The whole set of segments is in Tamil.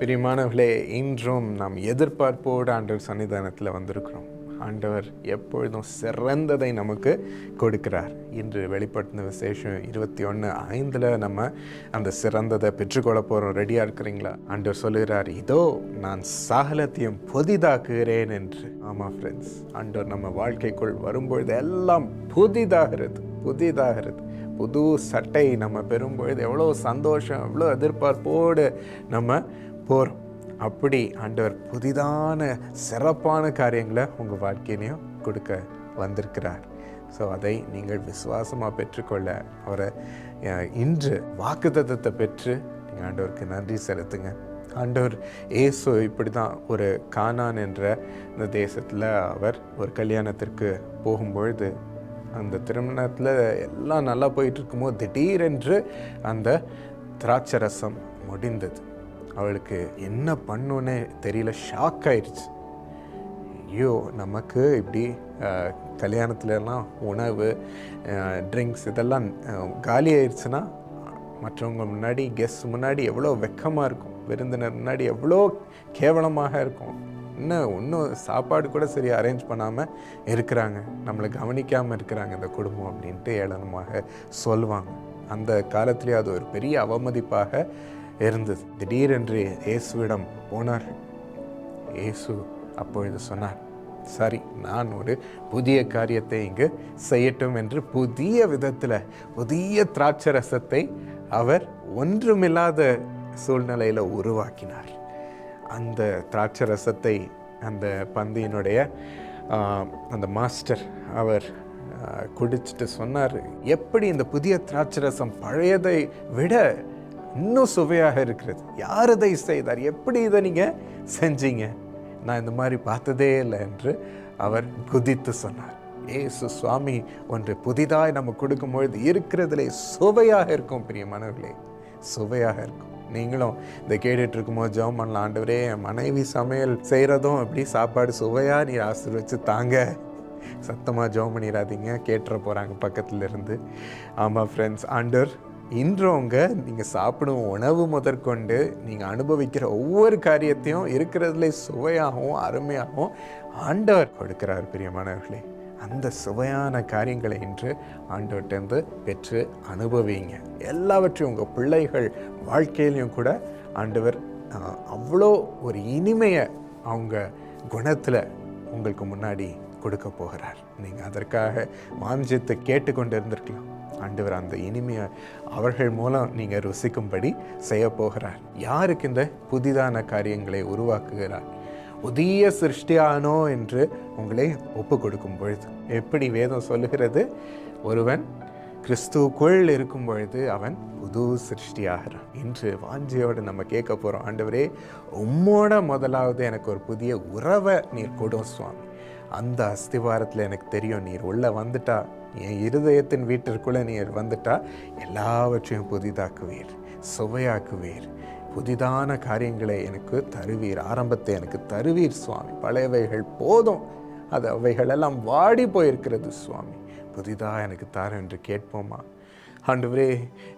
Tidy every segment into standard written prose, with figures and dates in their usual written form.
பிரியமானவர்களே, இன்றும் நாம் எதிர்பார்ப்போடு ஆண்டவர் சன்னிதானத்தில் வந்திருக்கிறோம். ஆண்டவர் எப்பொழுதும் சிறந்ததை நமக்கு கொடுக்கிறார். இன்று வெளிப்படுத்தின விசேஷம் 21:5 நம்ம அந்த சிறந்ததை பெற்றுக்கொள்ள போகிறோம். ரெடியாக இருக்கிறீங்களா? ஆண்டவர் சொல்லுகிறார், இதோ நான் சகலத்தையும் புதிதாக்குகிறேன் என்று. ஆமாம் ஃப்ரெண்ட்ஸ், ஆண்டவர் நம்ம வாழ்க்கைக்குள் வரும்பொழுது எல்லாம் புதிதாகிறது. புது சட்டை நம்ம பெறும்பொழுது எவ்வளோ சந்தோஷம், எவ்வளோ எதிர்பார்ப்போடு நம்ம போகிறோம். அப்படி ஆண்டவர் புதிதான சிறப்பான காரியங்களை உங்கள் வாழ்க்கையிலையும் கொடுக்க வந்திருக்கிறார். ஸோ அதை நீங்கள் விசுவாசமாக பெற்றுக்கொள்ள அவரை இன்று வாக்குத்தத்தத்தை பெற்று நீங்கள் ஆண்டவருக்கு நன்றி செலுத்துங்க. ஆண்டவர் இயேசு இப்படி தான் ஒரு கானான் என்ற இந்த தேசத்தில் அவர் ஒரு கல்யாணத்திற்கு போகும்பொழுது, அந்த திருமணத்தில் எல்லாம் நல்லா போயிட்டு இருக்கும்போது திடீரென்று அந்த திராட்சரசம் முடிந்தது. அவளுக்கு என்ன பண்ணுன்னே தெரியல, ஷாக் ஆயிடுச்சு. ஐயோ, நமக்கு இப்படி கல்யாணத்துலலாம் உணவு, ட்ரிங்க்ஸ் இதெல்லாம் காலி ஆயிடுச்சுன்னா மற்றவங்க முன்னாடி, கெஸ்ட் முன்னாடி எவ்வளோ வெக்கமாக இருக்கும், விருந்தினர் முன்னாடி எவ்வளோ கேவலமாக இருக்கும். இன்னும் சாப்பாடு கூட சரியாக அரேஞ்ச் பண்ணாமல் இருக்கிறாங்க, நம்மளை கவனிக்காமல் இருக்கிறாங்க இந்த குடும்பம் அப்படின்ட்டு ஏளனமாக சொல்லுவாங்க. அந்த காலத்திலே அது ஒரு பெரிய அவமதிப்பாக இருந்தது. திடீரென்று இயேசுவிடம் போனார்கள். இயேசு அப்பொழுது சொன்னார், சரி, நான் ஒரு புதிய காரியத்தை இங்கு செய்யட்டும் என்று புதிய விதத்தில் புதிய திராட்சரசத்தை அவர் ஒன்றுமில்லாத சூழ்நிலையில் உருவாக்கினார். அந்த திராட்சரசத்தை அந்த பந்தியினுடைய அந்த மாஸ்டர் அவர் குடிச்சிட்டு சொன்னார், எப்படி இந்த புதிய திராட்சரசம் பழையதை விட இன்னும் சுவையாக இருக்கிறது. யார் இதை செய்தார்? எப்படி இதை நீங்கள் செஞ்சீங்க? நான் இந்த மாதிரி பார்த்ததே இல்லை என்று அவர் குதித்து சொன்னார். ஏசு சுவாமி ஒன்று புதிதாய் நம்ம கொடுக்கும்பொழுது இருக்கிறதுலே சுவையாக இருக்கும். பிரியமானவர்களே, சுவையாக இருக்கும். நீங்களும் இதை கேட்டுட்டு இருக்கும்போது ஜெபம் பண்ணலாம், ஆண்டவரே, என் மனைவி சமையல் செய்கிறதும் அப்படி சாப்பாடு சுவையாக நீர் ஆசீர்வதிச்சு தாங்க. சத்தமாக ஜெபம் பண்ணிடாதீங்க, கேட்டுற போகிறாங்க பக்கத்தில் இருந்து. ஆமாம் ஃப்ரெண்ட்ஸ், ஆண்டவர் இன்றவங்க நீங்கள் சாப்பிடும் உணவு முதற்கொண்டு நீங்கள் அனுபவிக்கிற ஒவ்வொரு காரியத்தையும் இருக்கிறதுல சுவையாகவும் அருமையாகவும் ஆண்டவர் கொடுக்கிறார். பிரியமானவர்களே, அந்த சுவையான காரியங்களை இன்று ஆண்டவர்கிட்டருந்து பெற்று அனுபவிங்க. எல்லாவற்றையும் உங்கள் பிள்ளைகள் வாழ்க்கையிலையும் கூட ஆண்டவர் அவ்வளோ ஒரு இனிமையை அவங்க குணத்தில் உங்களுக்கு முன்னாடி கொடுக்க போகிறார். நீங்கள் அதற்காக வாஞ்சித்து கேட்டுக்கொண்டு இருந்திருக்கலாம். ஆண்டவர் அந்த இனிமையை அவர்கள் மூலம் நீங்கள் ருசிக்கும்படி செய்ய போகிறார். யாருக்கு இந்த புதிதான காரியங்களை உருவாக்குகிறார்? புதிய சிருஷ்டியானோ என்று உங்களை ஒப்பு கொடுக்கும் பொழுது, எப்படி வேதம் சொல்லுகிறது, ஒருவன் கிறிஸ்துவுக்குள் இருக்கும் பொழுது அவன் புது சிருஷ்டியாகிறான். இன்று வாஞ்சியோடு நம்ம கேட்க போகிறோம், ஆண்டவரே, உம்மோட முதலாவது எனக்கு ஒரு புதிய உறவை நீர் கொடும் சுவாமி. அந்த அஸ்திவாரத்தில் எனக்கு தெரியும், நீர் உள்ளே வந்துட்டா, என் இருதயத்தின் வீட்டிற்குள்ளே நீர் வந்துட்டா எல்லாவற்றையும் புதிதாக்குவீர், சுவையாக்குவீர், புதிதான காரியங்களை எனக்கு தருவீர், ஆரம்பத்தை எனக்கு தருவீர் சுவாமி. பழையவைகள் போதும், அது அவைகளெல்லாம் வாடி போயிருக்கிறது சுவாமி, புதிதாக எனக்கு தார என்று கேட்போமா? ஆண்டவரே,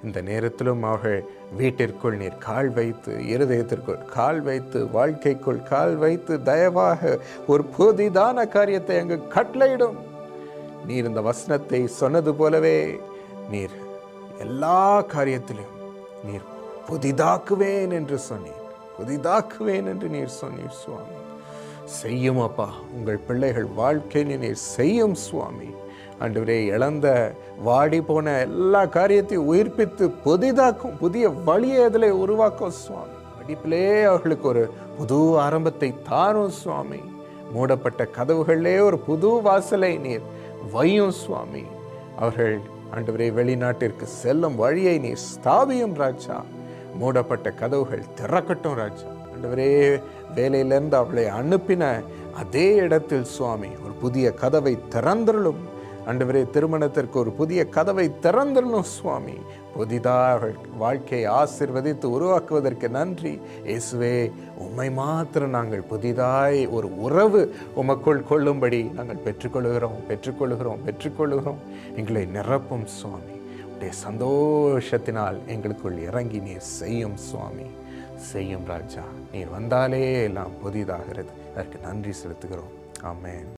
இந்த நேரத்திலும் அவர்கள் வீட்டிற்குள் நீர் கால் வைத்து, இருதயத்திற்குள் கால் வைத்து, வாழ்க்கைக்குள் கால் வைத்து தயவாக ஒரு புதிதான காரியத்தை அங்கு கட்டளையிடும். நீர் இந்த வசனத்தை சொன்னது போலவே நீர் எல்லா காரியத்திலும் நீர் புதிதாக்குவேன் என்று சொன்னீர், புதிதாக்குவேன் என்று நீர் சொன்னீர் சுவாமி. செய்யும் அப்பா, உங்கள் பிள்ளைகள் வாழ்க்கையில் நீர் செய்யும் சுவாமி. ஆண்டவரே, இழந்த வாடி போன எல்லா காரியத்தையும் உயிர்ப்பித்து புதிதாக்கும், புதிய வழியை அதில் உருவாக்கும் சுவாமி. படிப்பிலே அவர்களுக்கு ஒரு புது ஆரம்பத்தை தாரும் சுவாமி. மூடப்பட்ட கதவுகளிலே ஒரு புது வாசலை நீர் வையும் சுவாமி. அவர்கள் ஆண்டவரே வெளிநாட்டிற்கு செல்லும் வழியை நீர் ஸ்தாபியும் ராஜா. மூடப்பட்ட கதவுகள் திறக்கட்டும் ராஜா. ஆண்டவரே, வேலையிலிருந்து அவளை அனுப்பின அதே இடத்தில் சுவாமி ஒரு புதிய கதவை திறந்துள்ளும். ஆண்டவரே, திருமணத்திற்கு ஒரு புதிய கதவை திறந்துள்ளும் சுவாமி. புதிதாக வாழ்க்கையை ஆசீர்வதித்து உருவாக்குவதற்கு நன்றி இயேசுவே. உம்மை மாத்திரம் நாங்கள் புதிதாய் ஒரு உறவு உமக்குள் கொள்ளும்படி நாங்கள் பெற்றுக்கொள்ளுகிறோம். எங்களை நிரப்பும் சுவாமி. உடைய சந்தோஷத்தினால் எங்களுக்குள் இறங்கி நீர் செய்யும் சுவாமி. செய்யும் ராஜா. நீர் வந்தாலே எல்லாம் புதிதாகிறது. அதற்கு நன்றி செலுத்துகிறோம். ஆமென்.